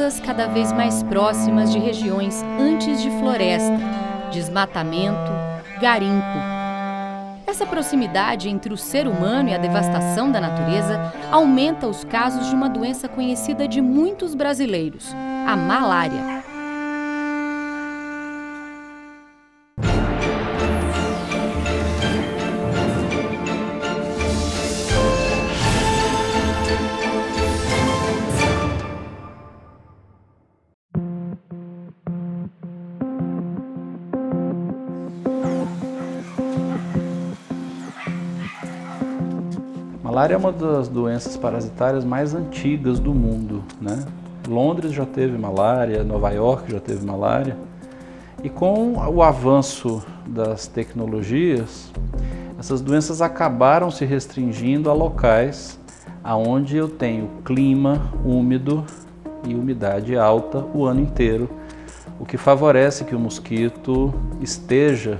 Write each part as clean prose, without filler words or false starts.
casas cada vez mais próximas de regiões antes de floresta, desmatamento, garimpo. Essa proximidade entre o ser humano e a devastação da natureza aumenta os casos de uma doença conhecida de muitos brasileiros, a malária. Malária é uma das doenças parasitárias mais antigas do mundo, né? Londres já teve malária, Nova York já teve malária. E com o avanço das tecnologias, essas doenças acabaram se restringindo a locais onde eu tenho clima úmido e umidade alta o ano inteiro, o que favorece que o mosquito esteja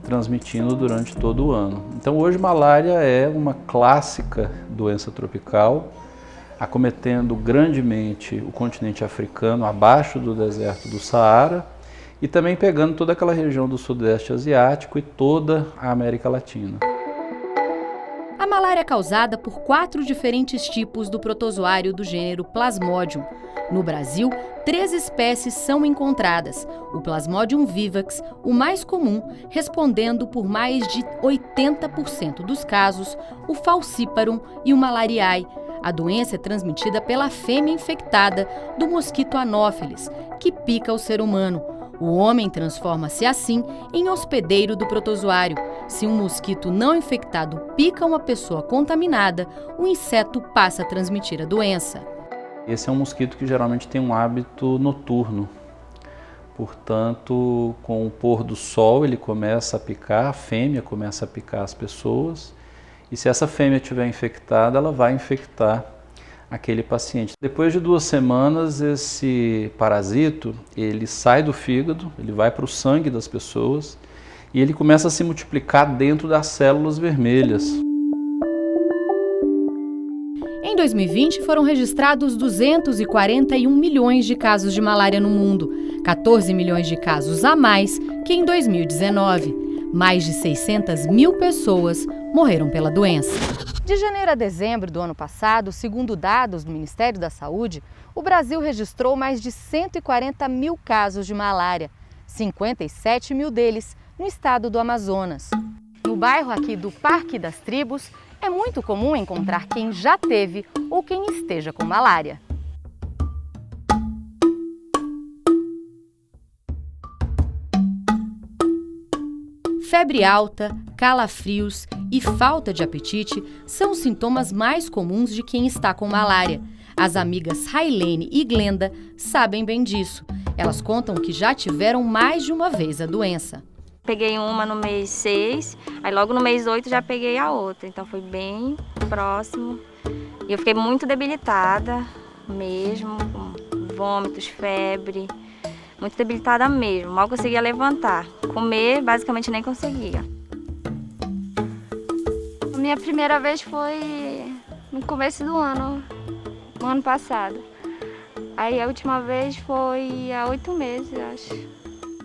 transmitindo durante todo o ano. Então hoje malária é uma clássica doença tropical, acometendo grandemente o continente africano abaixo do deserto do Saara e também pegando toda aquela região do sudeste asiático e toda a América Latina. A malária é causada por 4 diferentes tipos do protozoário do gênero Plasmodium. No Brasil, 3 espécies são encontradas. O Plasmodium vivax, o mais comum, respondendo por mais de 80% dos casos, o Falciparum e o Malariae. A doença é transmitida pela fêmea infectada do mosquito Anopheles, que pica o ser humano. O homem transforma-se assim em hospedeiro do protozoário. Se um mosquito não infectado pica uma pessoa contaminada, o inseto passa a transmitir a doença. Esse é um mosquito que geralmente tem um hábito noturno. Portanto, com o pôr do sol ele começa a picar, a fêmea começa a picar as pessoas. E se essa fêmea estiver infectada, ela vai infectar aquele paciente. Depois de 2 semanas, esse parasito, ele sai do fígado, ele vai para o sangue das pessoas e ele começa a se multiplicar dentro das células vermelhas. Em 2020, foram registrados 241 milhões de casos de malária no mundo, 14 milhões de casos a mais que em 2019. Mais de 600 mil pessoas morreram pela doença. De janeiro a dezembro do ano passado, segundo dados do Ministério da Saúde, o Brasil registrou mais de 140 mil casos de malária, 57 mil deles no estado do Amazonas. No bairro aqui do Parque das Tribos, é muito comum encontrar quem já teve ou quem esteja com malária. Febre alta, calafrios e falta de apetite são os sintomas mais comuns de quem está com malária. As amigas Railene e Glenda sabem bem disso. Elas contam que já tiveram mais de uma vez a doença. Peguei uma no mês 6, aí logo no mês 8 já peguei a outra, então foi bem próximo. E eu fiquei muito debilitada mesmo, com vômitos, febre, muito debilitada mesmo, mal conseguia levantar. Comer, basicamente nem conseguia. A minha primeira vez foi no começo do ano, no ano passado. Aí a última vez foi há 8 meses, acho.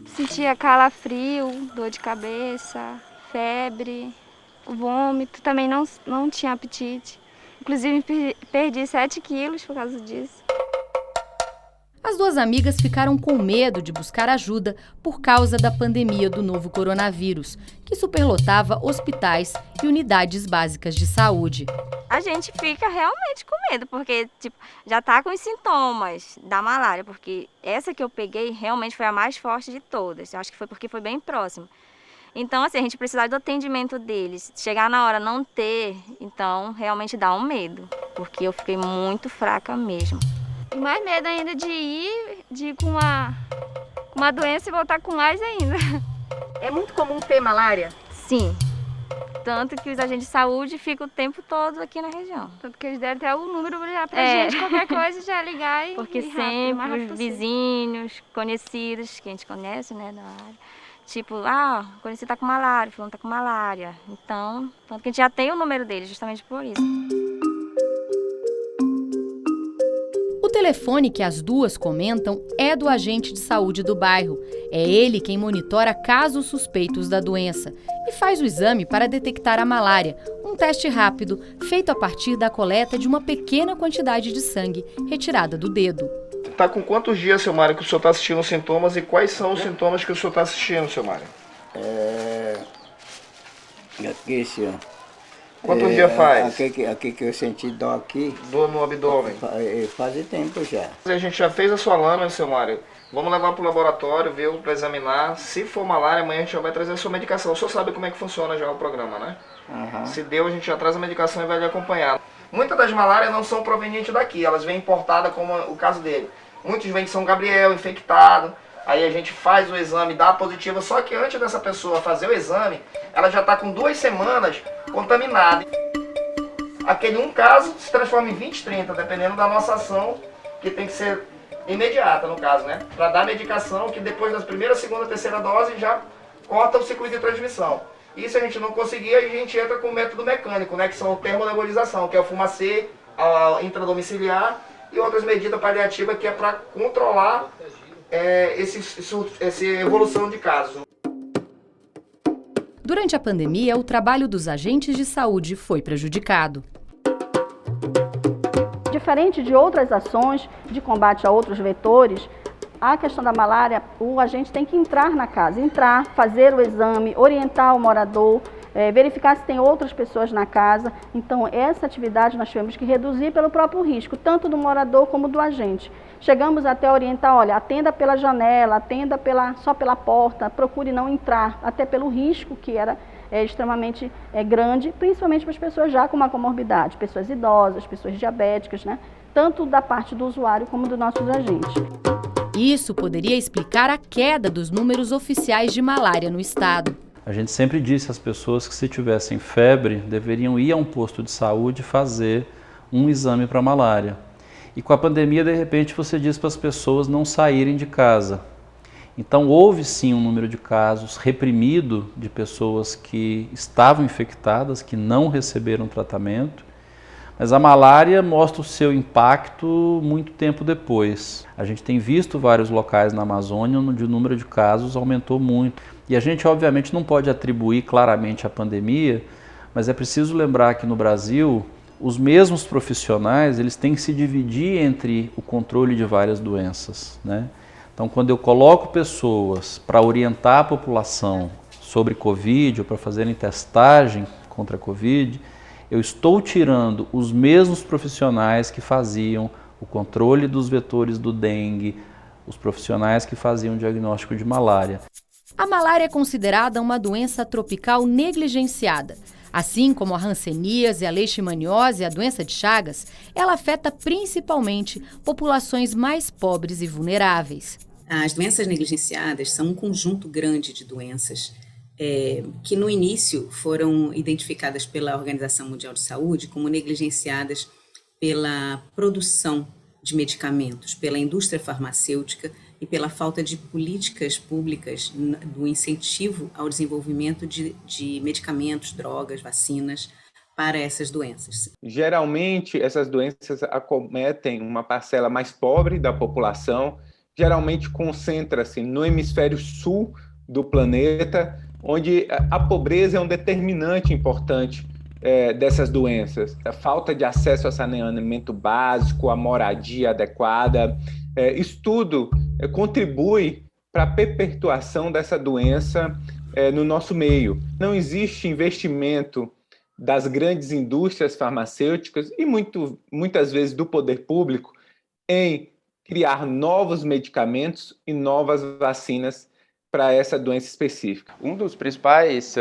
Sentia calafrio, dor de cabeça, febre, vômito, também não tinha apetite. Inclusive perdi 7 quilos por causa disso. As 2 amigas ficaram com medo de buscar ajuda por causa da pandemia do novo coronavírus, que superlotava hospitais e unidades básicas de saúde. A gente fica realmente com medo, porque já tá com os sintomas da malária, porque essa que eu peguei realmente foi a mais forte de todas. Eu acho que foi porque foi bem próxima. Então, assim, a gente precisava do atendimento deles. Chegar na hora não ter, então realmente dá um medo, porque eu fiquei muito fraca mesmo. E mais medo ainda de ir com uma doença e voltar com mais ainda. É muito comum ter malária? Sim. Tanto que os agentes de saúde ficam o tempo todo aqui na região. Tanto que eles deram até o número já pra gente, qualquer coisa, já ligar e porque ir rápido, sempre mais rápido os possível. vizinhos, conhecidos, que a gente conhece, né, da área. Tipo, conhecido tá com malária, fulano tá com malária. Então, tanto que a gente já tem o número deles, justamente por isso. O telefone que as duas comentam é do agente de saúde do bairro. É ele quem monitora casos suspeitos da doença e faz o exame para detectar a malária, um teste rápido feito a partir da coleta de uma pequena quantidade de sangue retirada do dedo. Tá com quantos dias, seu Mário, que o senhor está assistindo os sintomas e quais são os sintomas que o senhor está assistindo, seu Mário? Aqui, senhor. Quantos dias faz? Aqui que eu senti dor aqui. Dor no abdômen? Faz tempo já. A gente já fez a sua lâmina, seu Mário. Vamos levar para o laboratório, ver para examinar. Se for malária, amanhã a gente já vai trazer a sua medicação. O senhor sabe como é que funciona já o programa, né? Uhum. Se deu, a gente já traz a medicação e vai lhe acompanhar. Muitas das malárias não são provenientes daqui, elas vêm importadas, como o caso dele. Muitos vêm de São Gabriel, infectado. Aí a gente faz o exame, dá a positiva, só que antes dessa pessoa fazer o exame, ela já está com 2 semanas contaminada. Aquele um caso se transforma em 20, 30, dependendo da nossa ação, que tem que ser imediata no caso, né? Para dar medicação que depois das primeira, segunda, terceira dose já corta o ciclo de transmissão. E se a gente não conseguir, a gente entra com o método mecânico, né? Que são a termonebulização, que é o fumacê, a intradomiciliar e outras medidas paliativas que é para controlar essa evolução de casos. Durante a pandemia, o trabalho dos agentes de saúde foi prejudicado. Diferente de outras ações de combate a outros vetores, a questão da malária, o agente tem que entrar na casa, fazer o exame, orientar o morador, verificar se tem outras pessoas na casa. Então, essa atividade nós tivemos que reduzir pelo próprio risco, tanto do morador como do agente. Chegamos até a orientar, olha, atenda pela janela, atenda só pela porta, procure não entrar, até pelo risco que era extremamente grande, principalmente para as pessoas já com uma comorbidade, pessoas idosas, pessoas diabéticas, né? Tanto da parte do usuário como dos nossos agentes. Isso poderia explicar a queda dos números oficiais de malária no estado. A gente sempre disse às pessoas que se tivessem febre, deveriam ir a um posto de saúde fazer um exame para malária. E com a pandemia, de repente, você diz para as pessoas não saírem de casa. Então, houve sim um número de casos reprimido de pessoas que estavam infectadas, que não receberam tratamento. Mas a malária mostra o seu impacto muito tempo depois. A gente tem visto vários locais na Amazônia onde o número de casos aumentou muito. E a gente, obviamente, não pode atribuir claramente à pandemia, mas é preciso lembrar que no Brasil, os mesmos profissionais eles têm que se dividir entre o controle de várias doenças, né? Então, quando eu coloco pessoas para orientar a população sobre Covid ou para fazerem testagem contra a Covid, eu estou tirando os mesmos profissionais que faziam o controle dos vetores do dengue, os profissionais que faziam o diagnóstico de malária. A malária é considerada uma doença tropical negligenciada. Assim como a hanseníase, a leishmaniose e a doença de Chagas, ela afeta principalmente populações mais pobres e vulneráveis. As doenças negligenciadas são um conjunto grande de doenças que no início foram identificadas pela Organização Mundial de Saúde como negligenciadas pela produção de medicamentos, pela indústria farmacêutica e pela falta de políticas públicas do incentivo ao desenvolvimento de medicamentos, drogas, vacinas para essas doenças. Geralmente, essas doenças acometem uma parcela mais pobre da população, geralmente concentra-se no hemisfério sul do planeta, onde a pobreza é um determinante importante dessas doenças. A falta de acesso a saneamento básico, a moradia adequada, isso tudo contribui para a perpetuação dessa doença no nosso meio. Não existe investimento das grandes indústrias farmacêuticas e muitas vezes do poder público em criar novos medicamentos e novas vacinas para essa doença específica. Um dos principais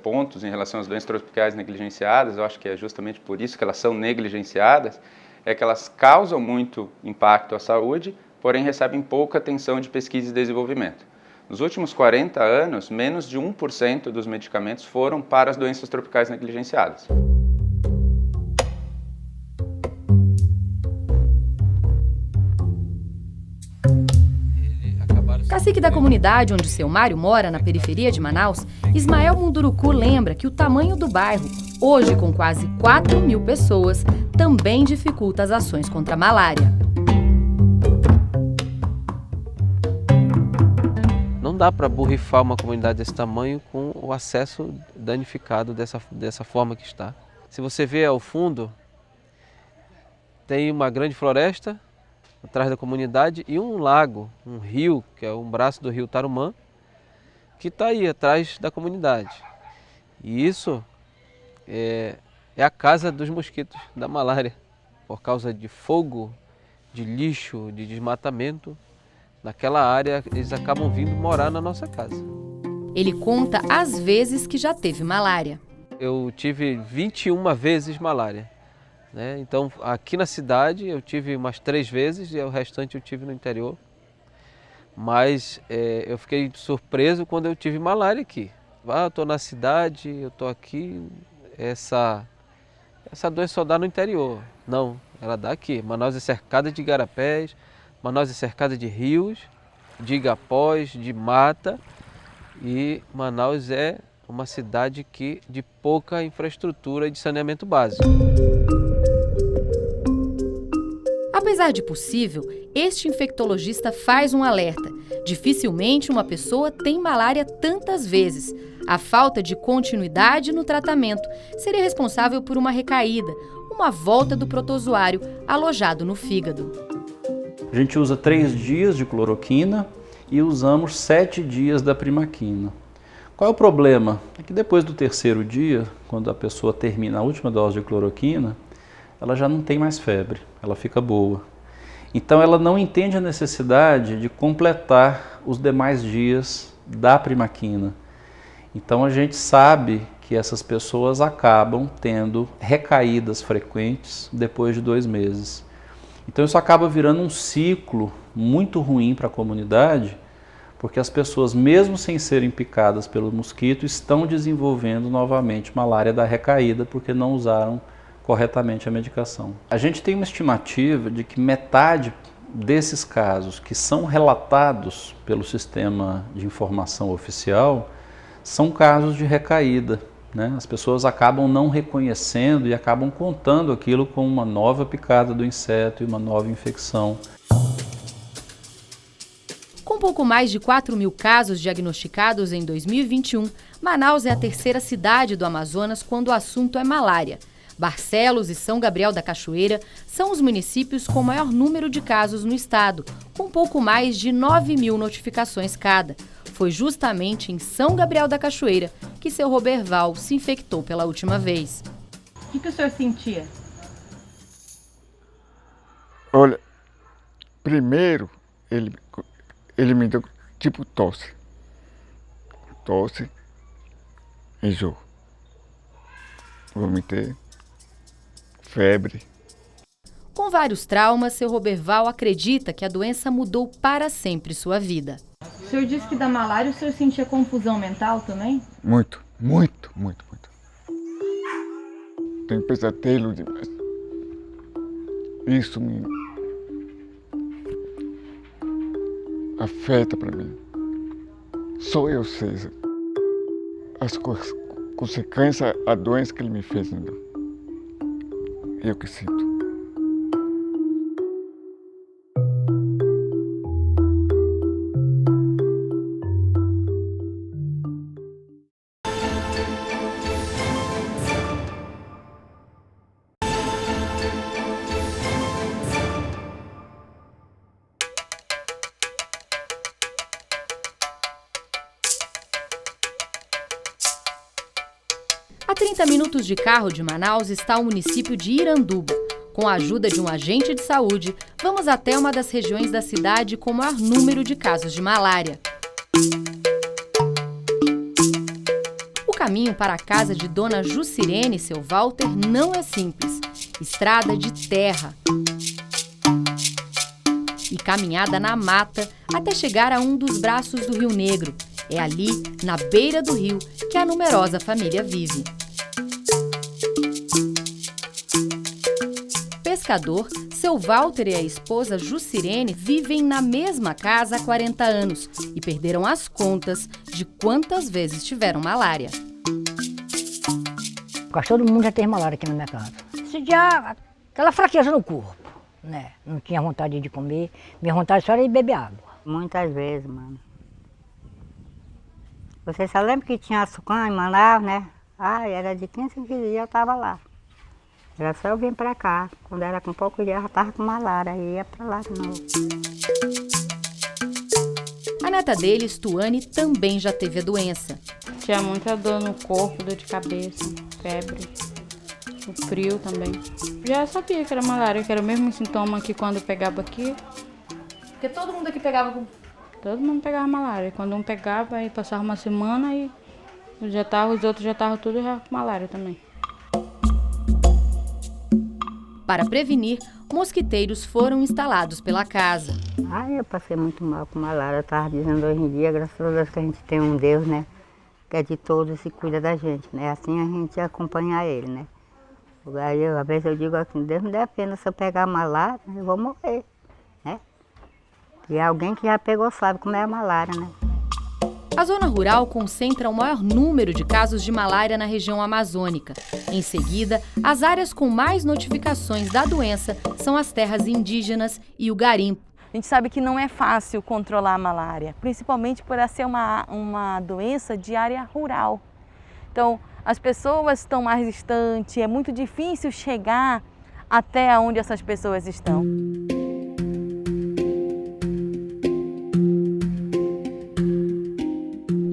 pontos em relação às doenças tropicais negligenciadas, eu acho que é justamente por isso que elas são negligenciadas, é que elas causam muito impacto à saúde, porém recebem pouca atenção de pesquisa e desenvolvimento. Nos últimos 40 anos, menos de 1% dos medicamentos foram para as doenças tropicais negligenciadas. Cacique da comunidade onde seu Mário mora, na periferia de Manaus, Ismael Munduruku lembra que o tamanho do bairro, hoje com quase 4.000 pessoas, também dificulta as ações contra a malária. dá para borrifar uma comunidade desse tamanho com o acesso danificado dessa forma que está. Se você vê ao fundo, tem uma grande floresta atrás da comunidade e um lago, um rio, que é um braço do rio Tarumã, que está aí atrás da comunidade. E isso é a casa dos mosquitos da malária. Por causa de fogo, de lixo, de desmatamento, naquela área eles acabam vindo morar na nossa casa. Ele conta as vezes que já teve malária. Eu tive 21 vezes malária, né? Então aqui na cidade eu tive umas 3 vezes e o restante eu tive no interior. Mas eu fiquei surpreso quando eu tive malária aqui. Eu estou na cidade, eu estou aqui, essa doença só dá no interior. Não, ela dá aqui. Manaus é cercada de igarapés, Manaus é cercada de rios, de igapós, de mata. E Manaus é uma cidade de pouca infraestrutura de saneamento básico. Apesar de possível, este infectologista faz um alerta. Dificilmente uma pessoa tem malária tantas vezes. A falta de continuidade no tratamento seria responsável por uma recaída, uma volta do protozoário alojado no fígado. A gente usa 3 dias de cloroquina e usamos 7 dias da primaquina. Qual é o problema? É que depois do 3º dia, quando a pessoa termina a última dose de cloroquina, ela já não tem mais febre, ela fica boa. Então ela não entende a necessidade de completar os demais dias da primaquina. Então a gente sabe que essas pessoas acabam tendo recaídas frequentes depois de 2 meses. Então isso acaba virando um ciclo muito ruim para a comunidade, porque as pessoas, mesmo sem serem picadas pelo mosquito, estão desenvolvendo novamente malária da recaída porque não usaram corretamente a medicação. A gente tem uma estimativa de que metade desses casos que são relatados pelo sistema de informação oficial são casos de recaída, né? As pessoas acabam não reconhecendo e acabam contando aquilo como uma nova picada do inseto e uma nova infecção. Com pouco mais de 4.000 casos diagnosticados em 2021, Manaus é a 3ª cidade do Amazonas quando o assunto é malária. Barcelos e São Gabriel da Cachoeira são os municípios com maior número de casos no estado, com pouco mais de 9.000 notificações cada. Foi justamente em São Gabriel da Cachoeira que seu Roberval se infectou pela última vez. O que o senhor sentia? Olha, primeiro ele me deu tipo tosse, enjoo, vomitei, febre. Com vários traumas, seu Roberval acredita que a doença mudou para sempre sua vida. O senhor disse que da malária o senhor sentia confusão mental também? Muito. Tenho pesadelo demais. Isso me afeta para mim. Só eu sei as consequências, a doença que ele me fez. Eu que sinto. A 30 minutos de carro de Manaus está o município de Iranduba. Com a ajuda de um agente de saúde, vamos até uma das regiões da cidade com o maior número de casos de malária. O caminho para a casa de Dona Jucirene e seu Walter não é simples. Estrada de terra e caminhada na mata até chegar a um dos braços do Rio Negro. É ali, na beira do rio, que a numerosa família vive. Pescador, seu Walter e a esposa Jucirene vivem na mesma casa há 40 anos e perderam as contas de quantas vezes tiveram malária. Quase todo mundo já teve malária aqui na minha casa. Sentia aquela fraqueza no corpo, né? Não tinha vontade de comer, minha vontade só era de beber água. Muitas vezes, mano. Você só lembra que tinha açucã em Manaus, né? Ah, era de 15 em 15 dias eu estava lá. Era só eu vir para cá. Quando era com poucos dias eu já estava com malária, aí ia para lá de novo. A neta deles, Tuane, também já teve a doença. Tinha muita dor no corpo, dor de cabeça, febre, o frio também. Já sabia que era malária, que era o mesmo sintoma que quando pegava aqui. Porque todo mundo aqui pegava... Todo mundo pegava malária. Quando um pegava, aí passava uma semana e os outros já estavam tudo já com malária também. Para prevenir, mosquiteiros foram instalados pela casa. Ai, eu passei muito mal com malária. Eu estava dizendo hoje em dia, graças a Deus, que a gente tem um Deus, né? Que é de todos e cuida da gente, né? Assim a gente acompanha ele, né? Aí, às vezes eu digo assim, Deus me dê a pena, se eu pegar malária, eu vou morrer, né? E alguém que já pegou sabe como é a malária, né? A zona rural concentra o maior número de casos de malária na região amazônica. Em seguida, as áreas com mais notificações da doença são as terras indígenas e o garimpo. A gente sabe que não é fácil controlar a malária, principalmente por ser uma doença de área rural. Então, as pessoas estão mais distantes, é muito difícil chegar até onde essas pessoas estão.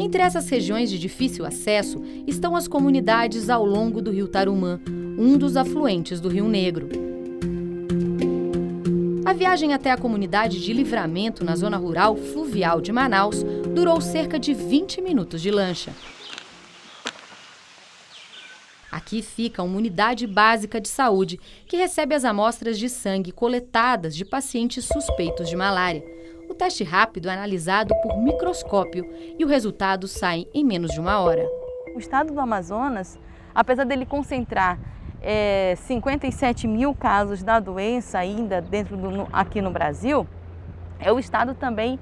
Entre essas regiões de difícil acesso estão as comunidades ao longo do rio Tarumã, um dos afluentes do Rio Negro. A viagem até a comunidade de Livramento, na zona rural fluvial de Manaus, durou cerca de 20 minutos de lancha. Aqui fica uma unidade básica de saúde que recebe as amostras de sangue coletadas de pacientes suspeitos de malária. O teste rápido é analisado por microscópio e o resultado sai em menos de uma hora. O estado do Amazonas, apesar dele concentrar 57 mil casos da doença ainda aqui no Brasil, é o estado também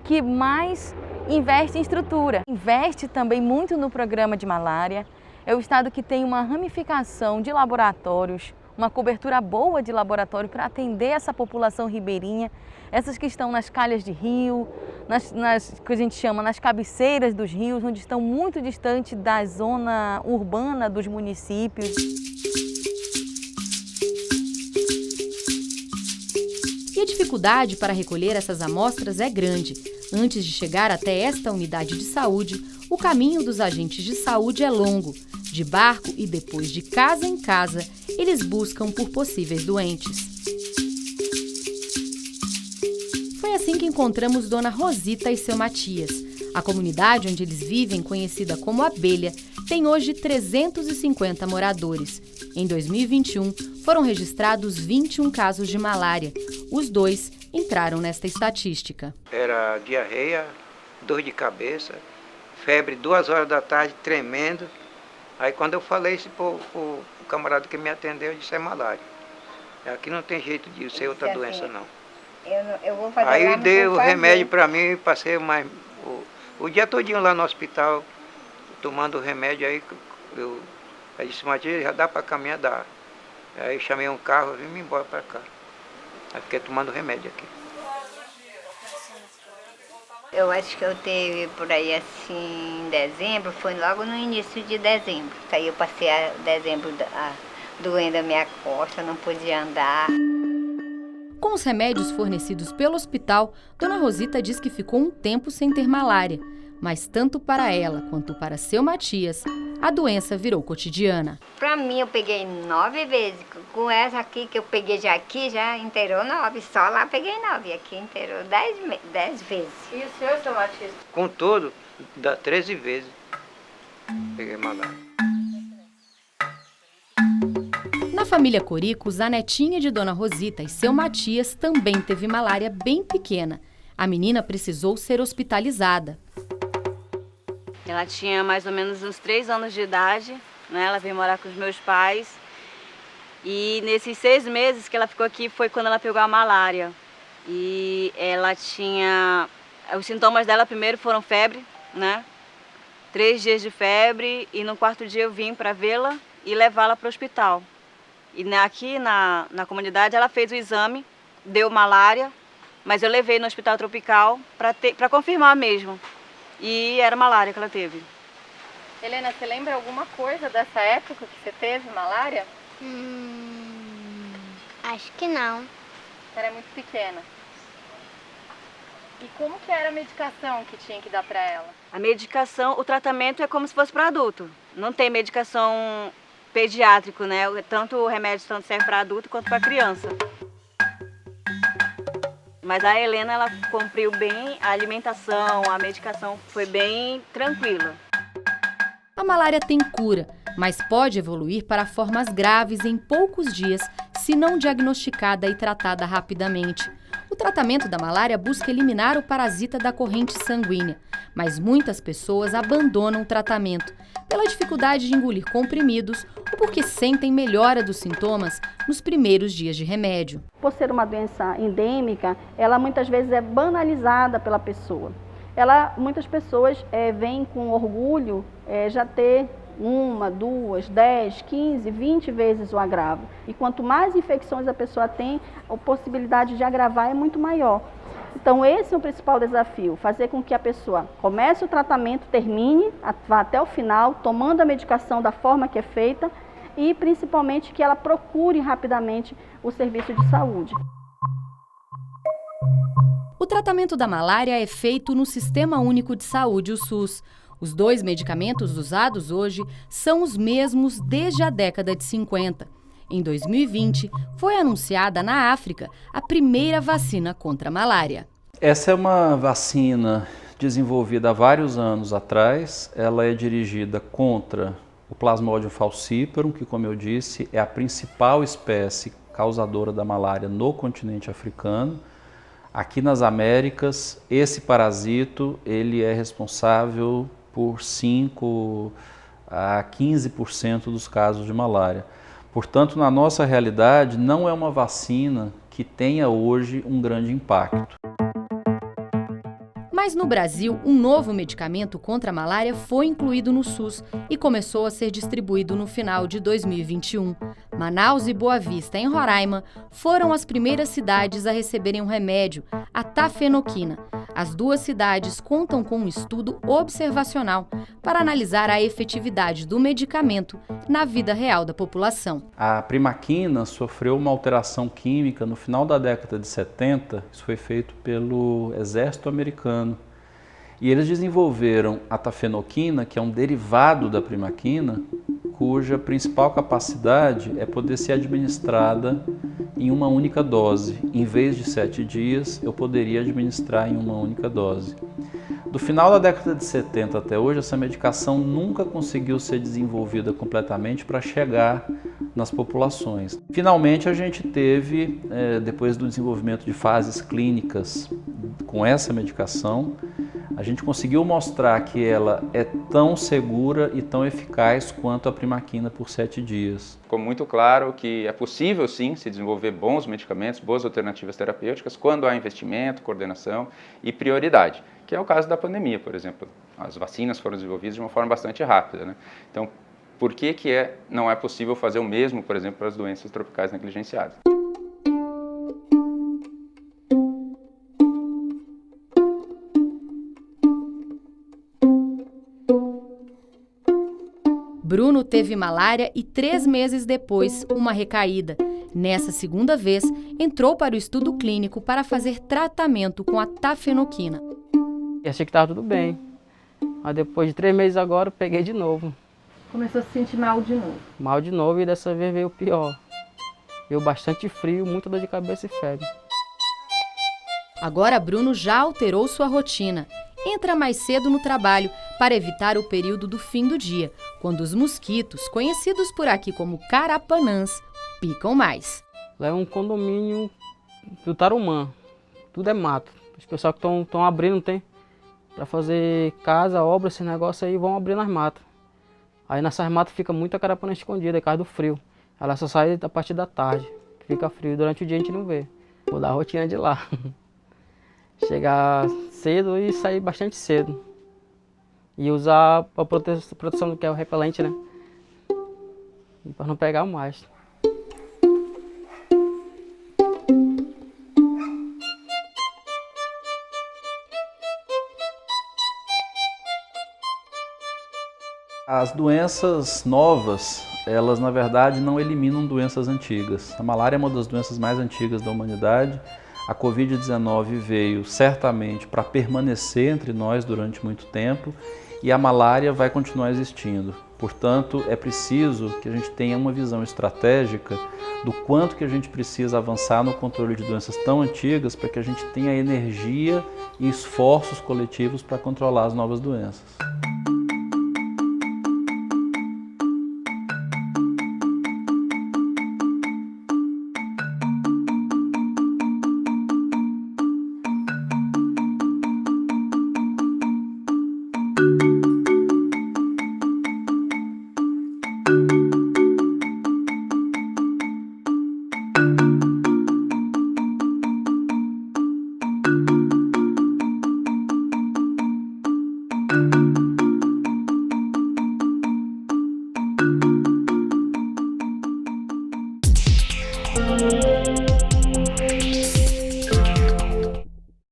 que mais investe em estrutura. Investe também muito no programa de malária. É o estado que tem uma ramificação de laboratórios, uma cobertura boa de laboratório para atender essa população ribeirinha, essas que estão nas calhas de rio, que a gente chama nas cabeceiras dos rios, onde estão muito distantes da zona urbana dos municípios. E a dificuldade para recolher essas amostras é grande. Antes de chegar até esta unidade de saúde, o caminho dos agentes de saúde é longo. De barco e depois de casa em casa, eles buscam por possíveis doentes. Foi assim que encontramos Dona Rosita e seu Matias. A comunidade onde eles vivem, conhecida como Abelha, tem hoje 350 moradores. Em 2021, foram registrados 21 casos de malária. Os dois entraram nesta estatística. Era diarreia, dor de cabeça, febre 2 horas da tarde, tremendo. Aí quando eu falei isso pro camarada que me atendeu, eu disse, é malária. Aqui não tem jeito de ser outra doença, não. Eu vou fazer aí deu o remédio para mim, passei o dia todinho lá no hospital, tomando o remédio, aí eu disse, Matias, já dá para caminhar, dá. Aí eu chamei um carro e vim embora para cá. Aí fiquei tomando remédio aqui. Eu acho que eu teve por aí assim em dezembro, foi logo no início de dezembro. Aí eu passei a dezembro doendo a minha costa, não podia andar. Com os remédios fornecidos pelo hospital, Dona Rosita diz que ficou um tempo sem ter malária. Mas tanto para ela quanto para seu Matias, a doença virou cotidiana. Pra mim eu peguei 9 vezes. Com essa aqui que eu peguei já inteirou 9. Só lá peguei 9. Aqui inteirou 10 vezes. E o senhor, seu Matias? Com tudo, dá 13 vezes. Peguei malária. Na família Coricos, a netinha de Dona Rosita e seu Matias também teve malária bem pequena. A menina precisou ser hospitalizada. Ela tinha mais ou menos uns 3 anos de idade, né? Ela veio morar com os meus pais. E nesses 6 meses que ela ficou aqui foi quando ela pegou a malária. E ela tinha... Os sintomas dela primeiro foram febre, né? 3 dias de febre e no 4º dia eu vim para vê-la e levá-la para o hospital. E aqui na comunidade ela fez o exame, deu malária, mas eu levei no hospital tropical para confirmar mesmo. e era malária que ela teve. Helena, você lembra alguma coisa dessa época que você teve malária? Acho que não. Você era muito pequena. E como que era a medicação que tinha que dar para ela? A medicação, o tratamento é como se fosse para adulto. Não tem medicação pediátrico, né? Tanto o remédio tanto serve para adulto quanto para criança. Mas a Helena, ela cumpriu bem a alimentação, a medicação foi bem tranquila. A malária tem cura, mas pode evoluir para formas graves em poucos dias, se não diagnosticada e tratada rapidamente. O tratamento da malária busca eliminar o parasita da corrente sanguínea, mas muitas pessoas abandonam o tratamento pela dificuldade de engolir comprimidos ou porque sentem melhora dos sintomas nos primeiros dias de remédio. Por ser uma doença endêmica, ela muitas vezes é banalizada pela pessoa. Muitas pessoas veem com orgulho já ter 1, 2, 10, 15, 20 vezes o agravo. E quanto mais infecções a pessoa tem, a possibilidade de agravar é muito maior. Então esse é o principal desafio, fazer com que a pessoa comece o tratamento, termine, vá até o final, tomando a medicação da forma que é feita e principalmente que ela procure rapidamente o serviço de saúde. O tratamento da malária é feito no Sistema Único de Saúde, o SUS. Os 2 medicamentos usados hoje são os mesmos desde a década de 50. Em 2020, foi anunciada na África a primeira vacina contra a malária. Essa é uma vacina desenvolvida há vários anos atrás. Ela é dirigida contra o Plasmodium falciparum, que, como eu disse, é a principal espécie causadora da malária no continente africano. Aqui nas Américas, esse parasito ele é responsável por 5 a 15% dos casos de malária. Portanto, na nossa realidade, não é uma vacina que tenha hoje um grande impacto. Mas no Brasil, um novo medicamento contra a malária foi incluído no SUS e começou a ser distribuído no final de 2021. Manaus e Boa Vista, em Roraima, foram as primeiras cidades a receberem um remédio, a tafenoquina. As 2 cidades contam com um estudo observacional para analisar a efetividade do medicamento na vida real da população. A primaquina sofreu uma alteração química no final da década de 70, isso foi feito pelo exército americano. E eles desenvolveram a tafenoquina, que é um derivado da primaquina, cuja principal capacidade é poder ser administrada em uma única dose. Em vez de 7 dias, eu poderia administrar em uma única dose. Do final da década de 70 até hoje, essa medicação nunca conseguiu ser desenvolvida completamente para chegar nas populações. Finalmente, a gente teve, depois do desenvolvimento de fases clínicas com essa medicação, a gente conseguiu mostrar que ela é tão segura e tão eficaz quanto a primaquina por 7 dias. Ficou muito claro que é possível sim se desenvolver bons medicamentos, boas alternativas terapêuticas, quando há investimento, coordenação e prioridade, que é o caso da pandemia, por exemplo. As vacinas foram desenvolvidas de uma forma bastante rápida, né? Então, por que não é possível fazer o mesmo, por exemplo, para as doenças tropicais negligenciadas? Bruno teve malária e 3 meses depois, uma recaída. Nessa segunda vez, entrou para o estudo clínico para fazer tratamento com a tafenoquina. Eu achei que estava tudo bem, mas depois de 3 meses agora, eu peguei de novo. Começou a se sentir mal de novo? Mal de novo e dessa vez veio pior. Veio bastante frio, muita dor de cabeça e febre. Agora Bruno já alterou sua rotina. Entra mais cedo no trabalho para evitar o período do fim do dia, quando os mosquitos, conhecidos por aqui como carapanãs, picam mais. Lá é um condomínio do Tarumã, tudo é mato. Os pessoal que estão abrindo, tem para fazer casa, obra, esse negócio aí, vão abrir nas matas. Aí nessas matas fica muita carapanã escondida, é causa do frio. Ela só sai a partir da tarde, que fica frio, durante o dia a gente não vê. Vou dar a rotina de lá. Chegar cedo e sair bastante cedo. E usar a proteção do que é o repelente, né? Para não pegar mais. As doenças novas, elas na verdade não eliminam doenças antigas. A malária é uma das doenças mais antigas da humanidade. A Covid-19 veio certamente para permanecer entre nós durante muito tempo e a malária vai continuar existindo. Portanto, é preciso que a gente tenha uma visão estratégica do quanto que a gente precisa avançar no controle de doenças tão antigas para que a gente tenha energia e esforços coletivos para controlar as novas doenças.